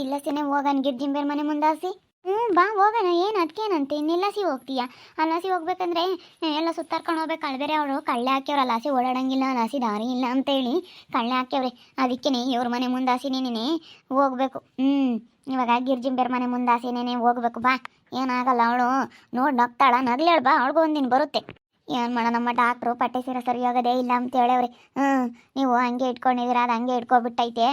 ಇಲ್ಲ ಸಿನೆ ಹೋಗೋಣ ಗಿರ್ಜಿಂಬೇರ್ ಮನೆ ಮುಂದಾಸಿ. ಬಾ ಹೋಗೋಣ. ಏನು ಅದಕ್ಕೇನಂತೆ ಇನ್ನೆಲ್ಲಸಿ ಹೋಗ್ತೀಯಾ? ಅಲ್ಲಾಸಿ ಹೋಗ್ಬೇಕಂದ್ರೆ ಎಲ್ಲ ಸುತ್ತಾರ್ಕೊಂಡು ಹೋಗ್ಬೇಕು. ಕಳ್ಬೇರೆ ಅವರು ಕಳ್ಳೆ ಹಾಕ್ಯವ್ರಲ್ಲ, ಹಸಿ ಓಡಾಡಂಗಿಲ್ಲ, ಹಸಿ ದಾರಿ ಇಲ್ಲ ಅಂತೇಳಿ ಕಳ್ಳೆ ಹಾಕ್ಯವ್ರೆ. ಅದಕ್ಕೇ ಇವ್ರ ಮನೆ ಮುಂದಾಸಿನೇನೆ ಹೋಗ್ಬೇಕು. ಇವಾಗ ಗಿರ್ಜಿಂಬೇರ್ ಮನೆ ಮುಂದಾಸಿನೇನೆ ಹೋಗ್ಬೇಕು. ಬಾ, ಏನಾಗಲ್ಲ. ಅವಳು ನೋಡಿ ನಗ್ತಾಳ, ನಗ್ಲೇಳು ಬಾ, ಅವಳಿಗೂ ಒಂದಿನ ಬರುತ್ತೆ. ಏನು ಮಾಡೋಣ, ನಮ್ಮ ಡಾಕ್ಟ್ರು ಪಟ್ಟೆ ಸೀರೆ ಸರಿ ಹೋಗೋದೇ ಇಲ್ಲ ಅಂತ ಹೇಳವ್ರಿ. ನೀವು ಹಂಗೆ ಇಟ್ಕೊಂಡಿದ್ದೀರ, ಅದು ಹಂಗೆ ಇಟ್ಕೊಬಿಟ್ಟೈತೆ.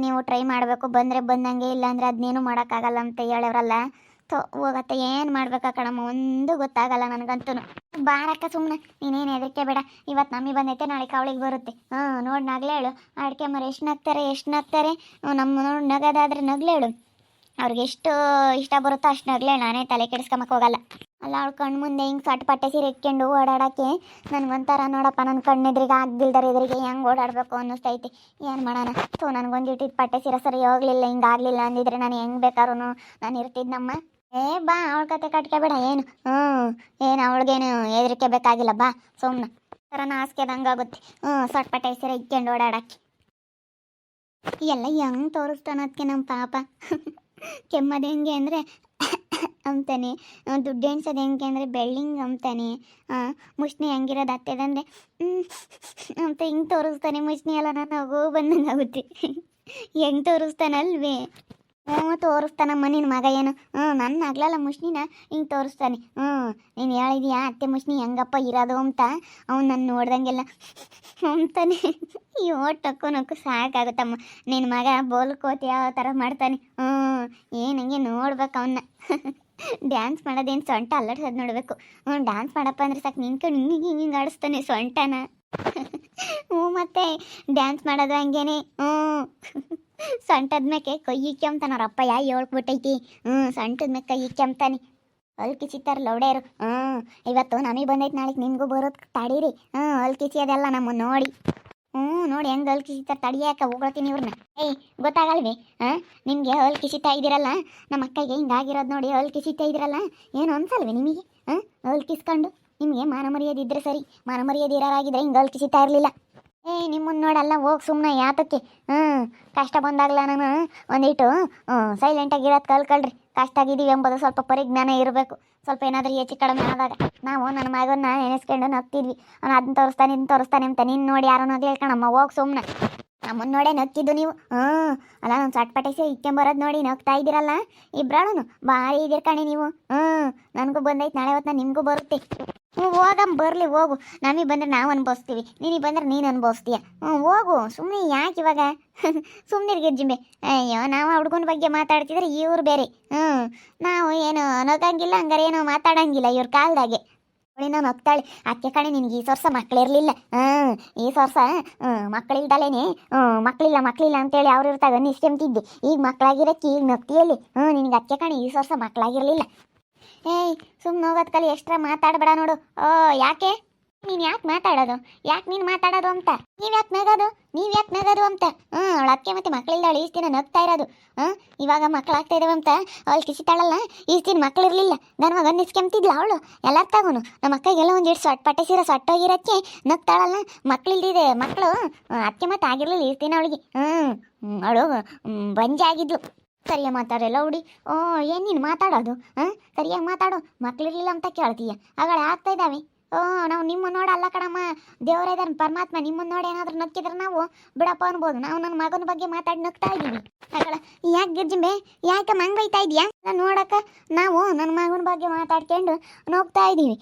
ನೀವು ಟ್ರೈ ಮಾಡಬೇಕು, ಬಂದರೆ ಬಂದಂಗೆ, ಇಲ್ಲ ಅಂದರೆ ಅದನ್ನೇನು ಮಾಡೋಕ್ಕಾಗಲ್ಲ ಅಂತ ಹೇಳವ್ರಲ್ಲ. ಹೋಗತ್ತೆ, ಏನು ಮಾಡ್ಬೇಕಾ ಕಣಮ್ಮ, ಒಂದು ಗೊತ್ತಾಗಲ್ಲ ನನಗಂತೂ. ಬಾರಕ್ಕ ಸುಮ್ಮನೆ, ನೀನೇನು ಹೆದರಿಕೆ ಬೇಡ. ಇವತ್ತು ನಮಗೆ ಬಂದೈತೆ, ನಾಳೆ ಅವಳಿಗೆ ಬರುತ್ತೆ. ನೋಡಿ ನಗ್ಲೇಳು. ಅಡಿಕೆ ಮರ ಎಷ್ಟು ನಗ್ತಾರೆ. ನಮ್ಮ ನೋಡಿ ನಗೋದಾದ್ರೆ ನಗ್ಲೇಳು. ಅವ್ರಿಗೆ ಎಷ್ಟು ಇಷ್ಟ ಬರುತ್ತೋ ಅಷ್ಟು ನಗ್ಲೇಳು. ನಾನೇ ತಲೆ ಕೆಡಿಸ್ಕೊಂಬಕ್ಕೆ ಹೋಗಲ್ಲ. ಅಲ್ಲ, ಅವಳು ಕಣ್ಣು ಮುಂದೆ ಹಿಂಗೆ ಸಟ್ ಪಟ್ಟೆ ಸೀರೆ ಇಟ್ಕೊಂಡು ಓಡಾಡೋಕ್ಕೆ ನನಗೊಂಥರ ನೋಡಪ್ಪ, ನನ್ನ ಕಣ್ಣೆದ್ರಿಗೆ ಆಗ್ದಿಲ್ದರ ಎದುರಿಗೆ ಹೆಂಗೆ ಓಡಾಡಬೇಕು ಅನ್ನಿಸ್ತೈತಿ. ಏನು ಮಾಡೋಣ, ನನಗೊಂದು ಇಟ್ಟಿದ್ದು ಪಟ್ಟೆ ಸೀರೆ ಸರಿ ಹೋಗಲಿಲ್ಲ, ಹಿಂಗಾಗಲಿಲ್ಲ ಅಂದಿದ್ರೆ ನಾನು ಹೆಂಗೆ ಬೇಕಾದ್ರೂ ನಾನು ಇರ್ತಿದ್ದಮ್ಮ. ಬಾ, ಅವಳ ಕತೆ ಕಟ್ಕೋಬೇಡ. ಏನು ಅವಳಿಗೇನು ಹೆದರಿಕೆ ಬೇಕಾಗಿಲ್ಲ. ಬಾ ಸುಮ್ಮನೆ, ಥರ ನಾಸ್ಕೆದಂಗಾಗುತ್ತೆ. ಸಟ್ ಪಟ್ಟೆ ಸೀರೆ ಇಟ್ಕೊಂಡು ಓಡಾಡೋಕ್ಕೆ ಎಲ್ಲ ಹೆಂಗೆ ತೋರಿಸ್ತಾನದಕ್ಕೆ ನಮ್ಮ ಪಾಪ. ಕೆಮ್ಮದು ಹೆಂಗೆ ಅಂದರೆ ಅಂತಾನೆ, ದುಡ್ಡು ಎಣ್ಸೋದು ಹೆಂಗೆ ಅಂದರೆ ಬೆಳ್ಳಿಂಗ್ ಅಂತಾನೆ, ಮುಷ್ಣಿ ಹೆಂಗಿರೋದು ಹತ್ತದಂದರೆ ಅಂತ ಹಿಂಗೆ ತೋರಿಸ್ತಾನೆ. ಮುಷ್ಣಿ ಎಲ್ಲ ನಾನು ಹೋಗೋ ಬಂದಂಗೆ ಆಗುತ್ತೆ. ಹೆಂಗೆ ತೋರಿಸ್ತಾನಲ್ವೇ? ತೋರಿಸ್ತಾನಮ್ಮ ನಿನ್ನ ಮಗ. ಏನು ನನ್ನ ಆಗ್ಲಲ್ಲ ಮುಷ್ಣಿನ ಹಿಂಗೆ ತೋರಿಸ್ತಾನೆ. ನೀನು ಹೇಳಿದೀಯಾ ಅತ್ತೆ ಮುಷ್ಣಿ ಹೆಂಗಪ್ಪ ಇರೋದು ಅಂತ. ಅವ್ನು ನನ್ನ ನೋಡ್ದಂಗೆಲ್ಲ ಅಂತಾನೆ. ನಕ್ಕು ಸಾಕಾಗುತ್ತಮ್ಮ. ನಿನ್ನ ಮಗ ಬೋಲ್ಕೋತಿ ಯಾವ ಥರ ಮಾಡ್ತಾನೆ. ಏನಂಗೆ ನೋಡ್ಬೇಕು ಅವನ್ನ. ಡ್ಯಾನ್ಸ್ ಮಾಡೋದೇನು ಸೊಂಟ ಅಲ್ಲಾಡ್ಸೋದು ನೋಡಬೇಕು. ಡ್ಯಾನ್ಸ್ ಮಾಡಪ್ಪ ಅಂದ್ರೆ ಸಾಕು, ನಿನ್ಕೊಂಡು ಹಿಂಗೆ ಆಡಿಸ್ತಾನೆ ಸೊಂಟನ. ಮತ್ತೆ ಡ್ಯಾನ್ಸ್ ಮಾಡೋದು ಹಂಗೇನೆ. ಸೊಂಟದ ಮೇಕೆ ಕೈ ಇಕ್ಕೆಂತಾನ ಅವ್ರಪ್ಪ. ಹೇಳ್ಬಿಟ್ಟೈತಿ. ಸೊಂಟದ ಮೇಲೆ ಕೈ ಇಕ್ಕೆಂತಾನೆ. ಅಲ್ಲಿ ಕಿಸಿತಾರಲ್ಲ ಲೌಡೇರು. ಇವತ್ತು ನಮಗೆ ಬಂದೈತೆ, ನಾಳೆಗೆ ನಿಮಗೂ ಬರೋದು ತಡೀರಿ. ಅಲ್ಲಿ ಕಿಸಿಯೋದೆಲ್ಲ ನಮ್ಮ ನೋಡಿ. ನೋಡಿ ಹೆಂಗೆ ಅಲ್ಲಿ ಕಿಸಿತಾರೆ. ತಡಿಯಾಕ ಹೋಗ್ತೀನಿ ಇವ್ರನ್ನ. ಗೊತ್ತಾಗಲ್ವೇ? ನಿಮಗೆ ಅಲ್ಲಿ ಕಿಸಿತಾ ಇದ್ದೀರಲ್ಲ, ನಮ್ಮ ಅಕ್ಕಗೆ ಹಿಂಗಾಗಿರೋದು ನೋಡಿ. ಅಲ್ಲಿ ಕಿಸಿತಾ ಇದ್ದೀರಲ್ಲ, ಏನು ಅನ್ಸಲ್ವೇ ನಿಮಗೆ? ಅಲ್ಲಿ ಕಿಸ್ಕೊಂಡು ನಿಮಗೆ ಮಾನ ಮರ್ಯಾದಿದ್ರೆ ಸರಿ. ಮಾನ ಮರ್ಯಾದೆ ಇರೋರಾಗಿದ್ರೆ ಹಿಂಗೆ ಅಲ್ಲಿ ಕಿಸಿತಾ ಇರಲಿಲ್ಲ. ನಿಮ್ಮನ್ನು ನೋಡಲ್ಲ, ಹೋಗಿ ಸುಮ್ಮನೆ ಯಾತಕ್ಕೆ. ಕಷ್ಟ ಬಂದಾಗಲ ನಾನು ಒಂದಿಟ್ಟು ಸೈಲೆಂಟಾಗಿರೋದು ಕಲ್ಕೊಳ್ರಿ. ಕಷ್ಟ ಆಗಿದ್ದೀವಿ ಎಂಬುದು ಸ್ವಲ್ಪ ಪರಿಜ್ಞಾನ ಇರಬೇಕು. ಸ್ವಲ್ಪ ಏನಾದರೂ ಹೆಚ್ಚು ಕಡಿಮೆ ಆದಾಗ ನಾವು ನನ್ನ ಮಗನ್ನ ನೆನೆಸ್ಕೊಂಡು ನಗ್ತಿದ್ವಿ. ಅವ್ನು ಅದನ್ನ ತೋರಿಸ್ತಾನೆ ಇದನ್ನ ತೋರಿಸ್ತಾನೆ ಅಂತ. ನೀನು ನೋಡಿ ಯಾರೋ ಅನ್ನೋದು ಹೇಳ್ಕಣಮ್ಮ, ಹೋಗಿ ಸುಮ್ಮನೆ. ನಮ್ಮನ್ನು ನೋಡೇ ನಗ್ತಿದ್ದು ನೀವು. ಅಲ್ಲ, ನಾನು ಚಟ್ಪಟೈಸಿ ಇಕ್ಕೊಂಬರೋದು ನೋಡಿ ನಗ್ತಾ ಇದ್ದೀರಲ್ಲ ಇಬ್ಬರಾಳು. ಭಾರಿ ಇದ್ದೀರ ಕಣೆ ನೀವು. ನನಗೂ ಬಂದೈತೆ, ನಾಳೆ ಹೊತ್ತು ನಿಮಗೂ ಬರುತ್ತೆ. ಹೋಗಮ್ಮ, ಬರಲಿ ಹೋಗು. ನಮಗೆ ಬಂದರೆ ನಾವು ಅನ್ಭವಿಸ್ತೀವಿ, ನಿನಗೆ ಬಂದರೆ ನೀನು ಅನ್ಭವಿಸ್ತೀಯ. ಹೋಗು ಸುಮ್ಮನೆ. ಯಾಕೆ ಇವಾಗ ಸುಮ್ಮನೆ ಗಿರ್ಜಿಂಬೆ? ಅಯ್ಯೋ, ನಾವು ಹುಡುಗನ ಬಗ್ಗೆ ಮಾತಾಡ್ತಿದ್ರೆ ಇವ್ರು ಬೇರೆ. ನಾವು ಏನು ನಗಂಗಿಲ್ಲ, ಹಂಗಾರೆ ಏನೋ ಮಾತಾಡಂಗಿಲ್ಲ ಇವ್ರ ಕಾಲದಾಗೆ. ಅವಳಿನ ನಗ್ತಾಳೆ. ಅಕ್ಕೆ ಕಣೆ, ನಿನಗೆ ಈ ವರ್ಷ ಮಕ್ಕಳಿರಲಿಲ್ಲ. ಈ ವರ್ಷ ಮಕ್ಕಳಿಲ್ದಲೇನೆ ಮಕ್ಕಳಿಲ್ಲ ಅಂತೇಳಿ ಅವ್ರು ಇರ್ತಾಗ ನಿಶ್ಚಂತಿದ್ದೆ. ಈಗ ಮಕ್ಕಳಾಗಿರಕ್ಕೆ ಈಗ ನಗ್ತಿಯಲ್ಲಿ. ನಿನಗೆ ಅಕ್ಕೆ ಕಣೆ, ಈ ವರ್ಷ ಮಕ್ಕಳಾಗಿರಲಿಲ್ಲ. ಸುಮ್ಮನೆ ಹೋಗೋದು ಕಲಿ, ಎಷ್ಟ್ರ ಮಾತಾಡಬೇಡ ನೋಡು. ಯಾಕೆ ನೀನು ಯಾಕೆ ಮಾತಾಡೋದು? ಯಾಕೆ ನೀನು ಮಾತಾಡೋದು ಅಂತ. ನೀವ್ಯಾಕೆ ನಗೋದು ಅಂತ. ಅವಳು ಅದಕ್ಕೆ ಮತ್ತೆ ಮಕ್ಕಳಿಲ್ದಾಳು ಈಸ್ ದಿನ ನಗ್ತಾ ಇರೋದು. ಇವಾಗ ಮಕ್ಕಳಾಗ್ತಾ ಇದಾವಂತ ಅವಳು ಕಿಸಿತಾಳಲ್ಲ, ಈಸ್ ದಿನ ಮಕ್ಕಳಿರಲಿಲ್ಲ. ನನ್ನ ಮಗ ನಿಸ್ಕೆಂತಿದ್ಲ ಅವಳು. ಎಲ್ಲ ತಗೋನು ನಮ್ಮ ಅಕ್ಕಗೆಲ್ಲ ಒಂದಿಟ್ಟು ಪಟ್ಟೆ ಸೀರೆ ಸೊಟ್ಟೋಗಿರೋಕ್ಕೆ ನಗ್ತಾಳಲ್ಲ. ಮಕ್ಕಳಿಲ್ದಿದೆ ಮಕ್ಕಳು ಅದಕ್ಕೆ ಮತ್ತೆ ಆಗಿರಲಿಲ್ಲ ಈಸ್ ದಿನ ಅವಳಿಗೆ. ಅವಳು ಬಂಜೆ ಆಗಿದ್ಲು. ಸರಿಯಾಗಿ ಮಾತಾಡಲ್ಲ ಹುಡಿ. ಏನು ನೀನು ಮಾತಾಡೋದು? ಸರಿಯಾಗಿ ಮಾತಾಡು. ಮಕ್ಕಳಿರಲಿಲ್ಲ ಅಂತ ಕೇಳ್ತೀಯ. ಆಗಳ ಆಗ್ತಾ ಇದ್ದಾವೆ. ನಾವು ನಿಮ್ಮನ್ನು ನೋಡಲ್ಲ ಕಣಮ್ಮ, ದೇವರ ಇದ್ದಾನೆ ಪರಮಾತ್ಮ. ನಿಮ್ಮನ್ನು ನೋಡಿ ಏನಾದರೂ ನಕ್ಕಿದ್ರೆ ನಾವು ಬಿಡಪ್ಪ ಅನ್ಬೋದು. ನಾವು ನನ್ನ ಮಗನ ಬಗ್ಗೆ ಮಾತಾಡಿ ನಗ್ತಾ ಇದ್ದೀವಿ. ಆಗಳ ಯಾಕೆ ಗಿರ್ಜಿಂಬೆ, ಯಾಕೆ ಮಂಗ್ ಬೈತಾ ಇದೆಯಾ? ನೋಡಕ್ಕ, ನಾವು ನನ್ನ ಮಗನ ಬಗ್ಗೆ ಮಾತಾಡ್ಕೊಂಡು ನೋಗ್ತಾ ಇದ್ದೀವಿ.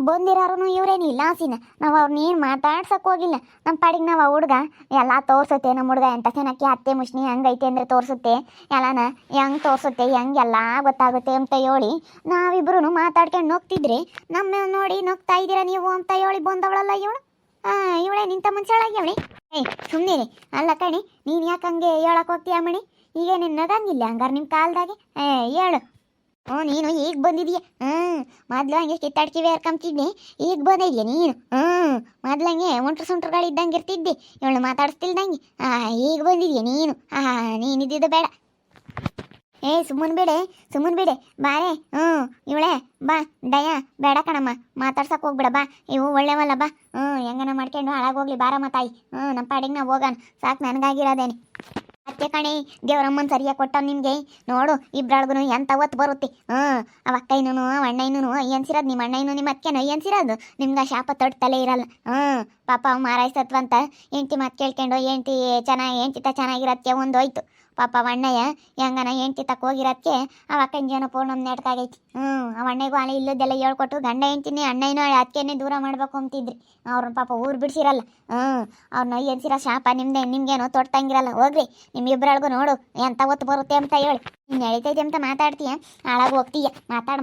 ಬಂದಿರೋರು ಇವರೇನಿಲ್ಲ ಆಸಿನ. ನಾವು ಅವ್ರನ್ನ ಏನು ಮಾತಾಡ್ಸಕ್ಕೆ ಹೋಗಿಲ್ಲ. ನಮ್ಮ ಪಾಡಿಗೆ ನಾವು ಆ ಹುಡುಗ ಎಲ್ಲ ತೋರಿಸುತ್ತೆ. ನಮ್ಮ ಹುಡುಗ ಎಂತ ಚೆನ್ನಾಗಿ ಅತ್ತೆ ಮುಷ್ಣಿ ಹಂಗೈತೆ ಅಂದರೆ ತೋರಿಸುತ್ತೆ. ಎಲ್ಲನ ಹೆಂಗೆ ತೋರಿಸುತ್ತೆ, ಹೆಂಗೆಲ್ಲ ಗೊತ್ತಾಗುತ್ತೆ ಅಂತ ಹೇಳಿ ನಾವಿಬ್ರು ಮಾತಾಡ್ಕೊಂಡು ನೋಗ್ತಿದ್ರೆ ನಮ್ಮ ನೋಡಿ ನಗ್ತಾ ಇದ್ದೀರಾ ನೀವು ಅಂತ ಹೇಳಿ ಬಂದವಳಲ್ಲ ಇವಳು. ಇವಳೇ ನಿಂತ ಮುಂಚೆಳಾಗ್ಯವಳಿ. ಸುಮ್ಮನೆ ಅಲ್ಲ ಕಣಿ, ನೀನು ಯಾಕೆ ಹಂಗೆ ಹೇಳಕ್ಕೆ ಹೋಗ್ತೀಯ ಮಣಿ? ಈಗ ನೀನು ನಗಂಗಿಲ್ಲ ಹಂಗಾರೆ ನಿಮ್ಮ ಕಾಲದಾಗೆ. ಹೇಳು. ನೀನು ಈಗ ಬಂದಿದೀಯ. ಮೊದ್ಲು ಹಂಗೆ ಕಿತ್ತಾಡ್ಕಿವಿ ಹರ್ಕೊಂತಿದ್ದೆ, ಈಗ ಬಂದಿದ್ಯಾ ನೀನು. ಮೊದ್ಲಂಗೆ ಸುಂಟ್ರುಗಳಿದ್ದಂಗೆ ಇರ್ತಿದ್ದೆ, ಇವಳು ಮಾತಾಡಿಸ್ತಿಲ್ದಂಗೆ. ಈಗ ಬಂದಿದ್ಯಾ ನೀನು. ನೀನಿದ್ದಿದ್ದು ಬೇಡ. ಸುಮ್ಮನ್ ಬಿಡೆ ಬಾರೇ. ಇವಳೆ ಬಾ ದಯ ಬೇಡ ಕಣಮ್ಮ, ಮಾತಾಡ್ಸಕ್ಕೆ ಹೋಗ್ಬಿಡ. ಬಾ, ಇವು ಒಳ್ಳೆವಲ್ಲ. ಬಾ, ಹೆಂಗನ ಮಾಡ್ಕೊಂಡು ಹಾಳಾಗೋಗ್ಲಿ ಬಾರಮ್ಮ ತಾಯಿ. ನಮ್ಮ ಪಾಡಿಗೆ ನಾವು ಹೋಗೋಣ, ಸಾಕು ನನಗಾಗಿರೋದೇನೆ. ಅದಕ್ಕೆ ಕಣೆ ದೇವ್ರಮ್ಮನ್ ಸರಿಯಾಗಿ ಕೊಟ್ಟ ನಿಮ್ಗೆ. ನೋಡು ಇಬ್ರಳ್ಗುನು ಎಂತ ಒತ್ತು ಬರುತ್ತೆ. ಅವ ಅಕ್ಕಯ್ಯನೂ ಅಣ್ಣಯ್ಯನೂ ಅಯ್ಯನ್ಸಿರೋದು, ನಿಮ್ಮ ಅಣ್ಣಯ್ಯನು ನಿಮ್ಮ ಅಕ್ಕೇನು ಅಯ್ಯನ್ಸಿರೋದು. ನಿಮ್ಗೆ ಶಾಪ ತೊಡ್ತಲೇ ಇರಲ್ಲ. ಪಾಪ ಮಾರಾಯಿಸತ್ವಂತ ಹೆಂಡ್ತಿ ಮಾತು ಕೇಳ್ಕೊಂಡು ಹೆಂಡ್ತಿ ಚೆನ್ನಾಗಿರೋದಕ್ಕೆ ಒಂದೋಯ್ತು. ಪಾಪ ಅಣ್ಣಯ್ಯ ಹೆಂಗನ ಹೆಂಡ್ತಿ ತಕ್ಕ ಹೋಗಿರೋದಕ್ಕೆ ಆ ಅಕ್ಕನ ಜೀವನ ಪೂರ್ಣ ನೆಟ್ಕಾಗೈತಿ. ಆ ಅಣ್ಣಗೂ ಅಲ್ಲಿ ಇಲ್ಲದೆಲ್ಲ ಹೇಳ್ಕೊಟ್ಟು ಗಂಡ ಹೆಂಡ್ತಿನಿ ಅಣ್ಣಯ್ಯನೋ ಅದಕ್ಕೇನೆ ದೂರ ಮಾಡ್ಬೇಕು ಅಂತಿದ್ರಿ. ಅವ್ರನ್ನ ಪಾಪ ಊರು ಬಿಡಿಸಿರಲ್ಲ. ಅವ್ರನ್ನ ಎನ್ಸಿರೋ ಶಾಪ ನಿಮ್ಗೇನೋ ತೊಡ್ತಂಗಿರಲ್ಲ. ಹೋಗ್ರಿ ನಿಮ್ಮಿಬ್ಬರೊಳಗೂ ನೋಡು ಎಂತ ಹೊತ್ತು ಬರುತ್ತೆ ಅಂತ ಹೇಳಿ. ನೀನು ಎಳಿತೈತೆ ಅಂತ ಮಾತಾಡ್ತೀಯ, ಹಾಳಾಗಿ ಹೋಗ್ತೀಯ. ಮಾತಾಡು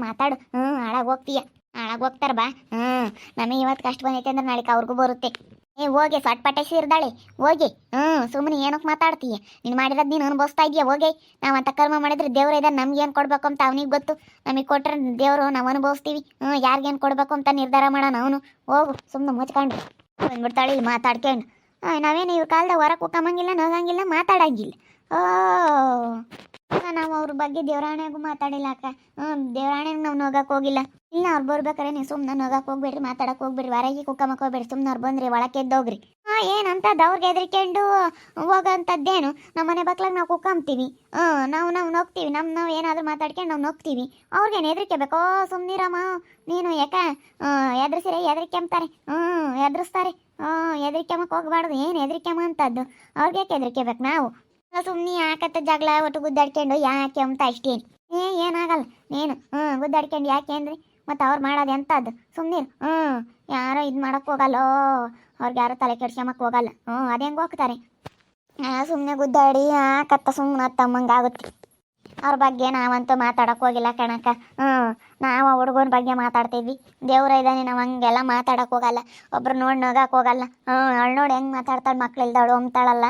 ಹಾಳಾಗಿ ಹೋಗ್ತೀಯ. ಹಾಳಾಗಿ ಹೋಗ್ತಾರ ಬಾ. ನಮಗೆ ಇವತ್ತು ಕಷ್ಟ ಬಂದೈತೆ ಅಂದ್ರೆ ನಾಳೆ ಅವ್ರಿಗೂ ಬರುತ್ತೆ. ಹೋಗಿ ಸಟ್ಪಟೆ ಸೇರಿದಾಳೆ ಹೋಗಿ. ಸುಮ್ಮನೆ ಏನಕ್ಕೆ ಮಾತಾಡ್ತೀಯ? ನೀನು ಮಾಡಿರೋದು ನೀನು ಅನುಭವಿಸ್ತಾ ಇದೆಯಾ? ಹೋಗಿ ನಾವಂತ ಕರ್ಮ ಮಾಡಿದ್ರೆ ದೇವ್ರ ಇದ್ದಾನೆ, ನಮ್ಗೇನು ಕೊಡ್ಬೇಕು ಅಂತ ಅವನಿಗೆ ಗೊತ್ತು. ನಮಗೆ ಕೊಟ್ರೆ ದೇವರು ನಾವು ಅನುಭವಿಸ್ತೀವಿ. ಯಾರಿಗೇನು ಕೊಡ್ಬೇಕು ಅಂತ ನಿರ್ಧಾರ ಮಾಡೋಣ. ಅವನು ಹೋಗು ಸುಮ್ಮನೆ ಮುಚ್ಕೊಂಡು ಬಂದ್ಬಿಡ್ತಾಳೆ ಇಲ್ಲಿ ಮಾತಾಡ್ಕೊಂಡು. ನಾವೇನು ಇವ್ರ ಕಾಲದಾಗ ಹೊರಗೆ ಕುಕ್ಕಂಗಿಲ್ಲ, ನಗಂಗಿಲ್ಲ, ಮಾತಾಡಂಗಿಲ್ಲ. ನಾವು ಅವ್ರ ಬಗ್ಗೆ ದೇವರಾಣೆಗೂ ಮಾತಾಡಿಲ್ಲ ಅಕ್ಕ. ದೇವರಾಣೆಗೆ ನಾವು ನಗಕ್ಕೆ ಹೋಗಿಲ್ಲ. ಇಲ್ಲ ಅವ್ರು ಬರ್ಬೇಕಾರೆ ನೀವು ಸುಮ್ಮನೆ ನಗಕ್ಕೆ ಹೋಗ್ಬೇಡ್ರಿ, ಮಾತಾಡಕ್ಕೆ ಹೋಗ್ಬೇಡ್ರಿ, ಹೊರಗೆ ಕುಕ್ಕಮ್ಮಕ್ಕೆ ಹೋಗ್ಬೇಡ್ರಿ. ಸುಮ್ಮನೆ ಅವ್ರು ಬಂದ್ರಿ ಒಳಕ್ಕೆ ಎದ್ದೋಗ್ರಿ. ಏನಂತದ್ದು ಅವ್ರಿಗೆ ಹೆದರಿಕೊಂಡು ಹೋಗೋಂಥದ್ದೇನು? ನಮ್ಮ ಮನೆ ಬಕ್ಲಾಗ ನಾವು ಕುಕ್ಕಂತೀವಿ. ನಾವು ನೋಗ್ತೀವಿ. ನಾವು ಏನಾದರೂ ಮಾತಾಡ್ಕೊಂಡು ನಾವು ನೋಗ್ತೀವಿ. ಅವ್ರಿಗೇನು ಹೆದರಿಕೆ ಬೇಕೋ? ಸುಮ್ಮನಿರಮ್ಮ ನೀನು. ಯಾಕೆ ಹೆದರಿಕೆ ಅಂತಾರೆ. ಹೆದರಿಸ್ತಾರೆ. ಹೆದರಿಕೆಮ್ಮಕ್ಕೆ ಹೋಗ್ಬಾರ್ದು. ಏನು ಹೆದರಿಕೆಮ್ಮ ಅಂತದ್ದು? ಅವ್ರಿಗೆ ಯಾಕೆ ಹೆದರಿಕೆ ಬೇಕು? ನಾವು ಸುಮ್ಮನೆ ಯಾಕತ್ತ ಜಗಳ ಒಟ್ಟು ಗುದ್ದಾಡ್ಕೊಂಡು ಯಾಕೆ ಅಂತ ಅಷ್ಟೇನು. ಏನಾಗಲ್ಲ ನೀನು ಗುದ್ದಾಡ್ಕೊಂಡು ಯಾಕೆ ಅಂದ್ರಿ? ಮತ್ತು ಅವ್ರು ಮಾಡೋದು ಎಂಥದ್ದು? ಸುಮ್ಮನಿರು. ಯಾರೋ ಇದು ಮಾಡೋಕ್ಕೆ ಹೋಗಲ್ಲೋ, ಅವ್ರಿಗೆ ಯಾರೋ ತಲೆ ಕೆಡ್ಸ್ಕೊಂಬಕ್ಕೆ ಹೋಗಲ್ಲ. ಅದು ಹೆಂಗೆ ಹೋಗ್ತಾರೆ? ಸುಮ್ಮನೆ ಗುದ್ದಾಡಿ ಯಾಕತ್ತ ಸುಮ್ಮನೆ ತಮ್ಮಂಗಾಗುತ್ತೆ. ಅವ್ರ ಬಗ್ಗೆ ನಾವಂತೂ ಮಾತಾಡೋಕೆ ಹೋಗಿಲ್ಲ ಕಣಕ್ಕ. ನಾವು ಹುಡುಗನ ಬಗ್ಗೆ ಮಾತಾಡ್ತಿದ್ವಿ. ದೇವ್ರ ಇದ್ದಾನೆ, ನಾವು ಹಂಗೆಲ್ಲ ಮಾತಾಡೋಕೆ ಹೋಗಲ್ಲ. ಒಬ್ರು ನೋಡಿ ನಗಕ್ಕೆ ಹೋಗಲ್ಲ. ಅವಳು ನೋಡಿ ಹೆಂಗೆ ಮಾತಾಡ್ತಾಳೆ, ಮಕ್ಳಿಲ್ದಾಳು ಅಂತಾಳಲ್ಲ.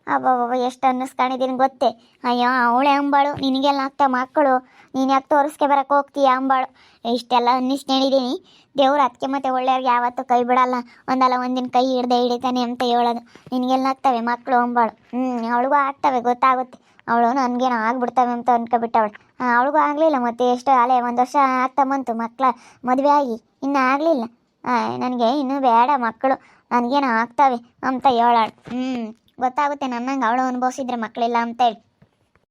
ಅಬ್ಬಬ್ಬ ಎಷ್ಟು ಅನ್ನಿಸ್ಕೊಂಡಿದ್ದೀನಿ ಗೊತ್ತೇ. ಅಯ್ಯೋ ಅವಳೆ ಅಂಬಾಳು, ನಿನಗೆಲ್ಲ ಆಗ್ತಾ ಮಕ್ಕಳು, ನೀನು ಯಾಕೆ ತೋರಿಸ್ಕೆ ಬರೋಕ್ಕೆ ಹೋಗ್ತೀಯ ಅಂಬಾಳು. ಇಷ್ಟೆಲ್ಲ ಅನ್ನಿಸ್ಕೊಂಡಿದ್ದೀನಿ. ದೇವ್ರು ಅದಕ್ಕೆ ಮತ್ತೆ ಒಳ್ಳೆಯವ್ರಿಗೆ ಯಾವತ್ತೂ ಕೈ ಬಿಡಲ್ಲ. ಒಂದಲ್ಲ ಒಂದಿನ ಕೈ ಹಿಡಿತಾನೆ ಅಂತ ಹೇಳೋದು. ನಿನಗೆಲ್ಲ ಆಗ್ತವೆ ಮಕ್ಕಳು ಅಂಬಾಳು. ಅವಳಿಗೂ ಆಗ್ತವೆ ಗೊತ್ತಾಗುತ್ತೆ. ಅವಳು ನನಗೇನೋ ಆಗ್ಬಿಡ್ತವೆ ಅಂತ ಅನ್ಕೊಬಿಟ್ಟವಳು. ಅವಳಿಗೂ ಆಗಲಿಲ್ಲ. ಮತ್ತೆ ಎಷ್ಟು ಅಲೆ 1 ವರ್ಷ ಆಗ್ತಾ ಬಂತು ಮಕ್ಕಳ ಮದುವೆ ಆಗಿ, ಇನ್ನೂ ಆಗಲಿಲ್ಲ. ನನಗೆ ಇನ್ನೂ ಬೇಡ ಮಕ್ಕಳು, ನನಗೇನೋ ಆಗ್ತವೆ ಅಂತ ಹೇಳಾಳು. ಗೊತ್ತಾಗುತ್ತೆ ನನ್ನಂಗೆ ಅವಳು ಅನುಭವಿಸಿದ್ರೆ ಮಕ್ಕಳಿಲ್ಲ ಅಂತೇಳಿ.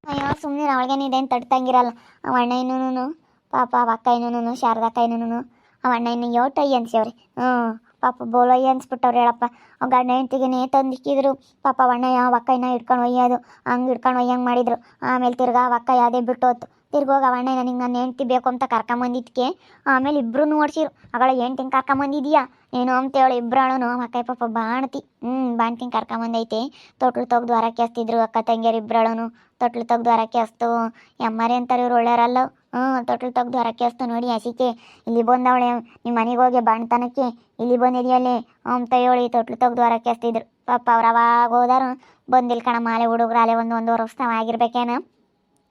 ಅಯ್ಯೋ ಸುಮ್ಮನೆ ಅವಳಿಗೇನಿದೇನು ತಡ್ತಂಗಿರಲ್ಲ. ಅವ ಅಣ್ಣಯ್ಯನೂ ಪಾಪ, ಅವ ಅಕ್ಕಯ್ಯನೂ ಶಾರದಕ್ಕಯ್ಯನೂ ಅವ ಅಣ್ಣಯ್ಯನ ಯೋಟಯ್ಯ ಅನ್ಸ್ಯವ್ರಿ. ಪಾಪ ಬೋಲಯ್ಯ ಅನ್ಸ್ಬಿಟ್ಟವ್ರು ಹೇಳಪ್ಪ. ಅವ ಗಂಡ ಹೆಂಡ್ತಿಗೆ ತಂದಿಕ್ಕಿದ್ರು. ಪಾಪ ಅಣ್ಣಯ್ಯ ಅವ ಅಕ್ಕಯ್ಯನ ಹಿಡ್ಕೊಂಡು ಒಯ್ಯೋದು, ಹಂಗೆ ಹಿಡ್ಕೊಂಡು ಒಯ್ಯಂಗೆ ಮಾಡಿದ್ರು. ಆಮೇಲೆ ತಿರ್ಗಾ ಅವ ಅಕ್ಕ ಯಾವುದೇ ಬಿಟ್ಟು ಹೋತು. ತಿರ್ಗೋಗಿ ಅವ ಅಣ್ಣ ನನಗೆ ನನ್ನ ಹೆಂಡ್ತಿ ಬೇಕು ಅಂತ ಕರ್ಕೊಂಬಂದಿದ್ದಕ್ಕೆ ಆಮೇಲೆ ಇಬ್ಬರು ಓಡಿಸಿರು. ಅವಳ ಹೆಂಡ್ತಿಂಗೆ ಕರ್ಕೊಂಬಂದಿದೀಯಾ ಏನು ಅಂತೇಳಿ ಇಬ್ಬರಳು ಅಕ್ಕಯ್ಯ ಪಾಪ ಬಾಣ್ತಿ ಬಾಣ್ತಿಂಗೆ ಕರ್ಕೊಂಬಂದೈತೆ. ತೊಟ್ಲು ತೆಗ್ದು ಹೊರಕ್ಕೆ ಹಸ್ತಿದ್ರು ಅಕ್ಕ ತಂಗಿಯರು ಇಬ್ಬರಳು. ತೊಟ್ಲು ತೆಗ್ದು ಹೊರಕ್ಕೆ ಹಸ್ತು ಎಮ್ಮರಿ ಅಂತಾರೆ ಇವ್ರು ಒಳ್ಳೆಯವರಲ್ಲ. ತೊಟ್ಲು ತೆಗ್ದು ಹೊರಕ್ಕೆ ಹಸ್ತು ನೋಡಿ ಹಸಿಕೆ ಇಲ್ಲಿ ಬಂದವಳೆ ನಿಮ್ಮ ಮನೆಗೆ ಹೋಗಿ ಬಾಣ್ತನಕ್ಕೆ ಇಲ್ಲಿ ಬಂದಿದೆಯಲ್ಲೇ ಅಂತ ಹೇಳಿ ತೊಟ್ಲು ತೆಗ್ದು ಹೊರಕ್ಕೆ ಹಸ್ತಿದ್ರು. ಪಾಪ ಅವ್ರು ಅವಾಗ ಹೋದಾರು ಬಂದಿಲ್ಲ ಕಣ. ಮಾಲೆ ಹುಡುಗರು ಅಲ್ಲೇ 1-1.5 ವರ್ಷ ಆಗಿರ್ಬೇಕೇನು.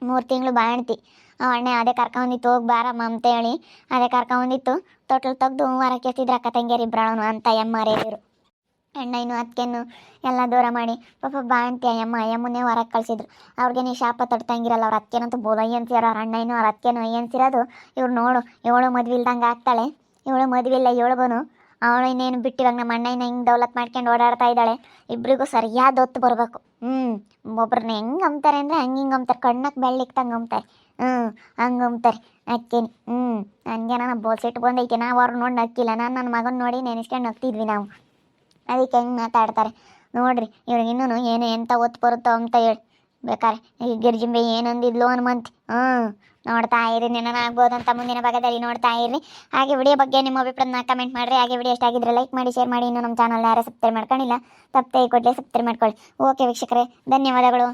3 ತಿಂಗಳು ಬಾಣ್ತಿ. ಅಣ್ಣ ಅದೇ ಕರ್ಕೊಂಬಂದಿತ್ತು, ಹೋಗಿ ಬಾರಮ್ಮ ಅಂತೇಳಿ ಅದೇ ಕರ್ಕೊಂಬಂದಿತ್ತು. ತೊಟ್ಲು ತೆಗ್ದು ಹೊರಕ್ಕೆ ಹಸ್ತಿದ್ರು ಅಕ್ಕ ತಂಗಿಯರು ಇಬ್ಬರಳು ಅಂತ ಎಮ್ಮರೇರು. ಅಣ್ಣಯ್ಯನು ಅದಕ್ಕೇನು ಎಲ್ಲ ದೂರ ಮಾಡಿ ಪಾಪ ಬಾಣ್ತಿ ಅಯ್ಯಮ್ಮನೇ ಹೊರಗೆ ಕಳಿಸಿದ್ರು. ಅವ್ರಿಗೆ ನೀ ಶಾಪ ತಡ್ತಂಗಿರಲ್ಲ. ಅವ್ರು ಅದಕ್ಕೇನಂತೂ ಬೋಲಯ್ಯ ಅನ್ಸಿರೋ. ಅವ್ರ ಅಣ್ಣಯ್ಯನು ಅವ್ರು ಅದಕ್ಕೇನು ಅಯ್ಯನ್ಸಿರೋದು. ಇವ್ರು ನೋಡು, ಇವಳು ಮದುವೆ ಇಲ್ದಂಗೆ ಆಗ್ತಾಳೆ. ಇವಳು ಮದುವೆ ಇಲ್ಲ ಇವಳಿಗೂ. ಅವಳು ಇನ್ನೇನು ಬಿಟ್ಟಿವಾಗ ನಮ್ಮ ಅಣ್ಣಯ್ಯನ ಹಿಂಗೆ ದೌಲತ್ ಮಾಡ್ಕೊಂಡು ಓಡಾಡ್ತಾ ಇದ್ದಾಳೆ. ಇಬ್ಬರಿಗೂ ಸರಿಯಾದ ಹೊತ್ತು ಬರಬೇಕು. ಒಬ್ರನ್ನ ಹೆಂಗೆ ಅಂಬ್ತಾರೆ ಅಂದರೆ ಹಿಂಗೆ ಅಂಬ್ತಾರೆ. ಕಣ್ಣಕ್ಕೆ ಬೆಳ್ಳಿಕ್ತಂಗೆ ಅಂಬ್ತಾರೆ. ಹಂಗೆ ಅಂಬ್ತಾರೆ ಅಕ್ಕೇನಿ. ನನಗೆ ನಾನು ಬೋಲ್ಸಿಟ್ಟು ಬಂದೈತೆ. ನಾವು ಅವ್ರು ನೋಡಿ ನಕ್ಕಿಲ್ಲ. ನಾನು ನನ್ನ ಮಗನ ನೋಡಿ ನೆನೆಸ್ಕೊಂಡು ನಗ್ತಿದ್ವಿ ನಾವು. ಅದಕ್ಕೆ ಹೆಂಗೆ ಮಾತಾಡ್ತಾರೆ ನೋಡ್ರಿ. ಇವ್ರಿಗೆ ಇನ್ನೂ ಏನು ಎಂಥ ಒತ್ತು ಬರುತ್ತೋ ಅಂತ ಹೇಳಿ ಬೇಕಾರೆ ಈ ಗಿರ್ಜಿಂಬೆ ಏನಂದಿದ್ಲು ಹನುಮಂತಿ. ನೋಡ್ತಾ ಇರಿ, ನೆನ ಆಗ್ಬೋದಂತ ಮುಂದಿನ ಭಾಗದಲ್ಲಿ ನೋಡ್ತಾ ಇರಿ. ಹಾಗೆ ವಿಡಿಯೋ ಬಗ್ಗೆ ನಿಮ್ಮ ಅಭಿಪ್ರಾಯನ ಕಮೆಂಟ್ ಮಾಡಿರಿ. ಹಾಗೆ ವಿಡಿಯೋ ಎಷ್ಟಾಗಿದ್ರೆ ಲೈಕ್ ಮಾಡಿ, ಶೇರ್ ಮಾಡಿ. ಇನ್ನೂ ನಮ್ಮ ಚಾನಲ್ ಯಾರೇ ಸಬ್ಸ್ಕ್ರೈಬ್ ಮಾಡ್ಕೊಂಡಿಲ್ಲ, ತಪ್ಪೇ ಕೊಡಲಿ ಸಬ್ಸ್ಕ್ರೈಬ್ ಮಾಡ್ಕೊಳ್ಳಿ. ಓಕೆ ವೀಕ್ಷಕರೇ, ಧನ್ಯವಾದಗಳು.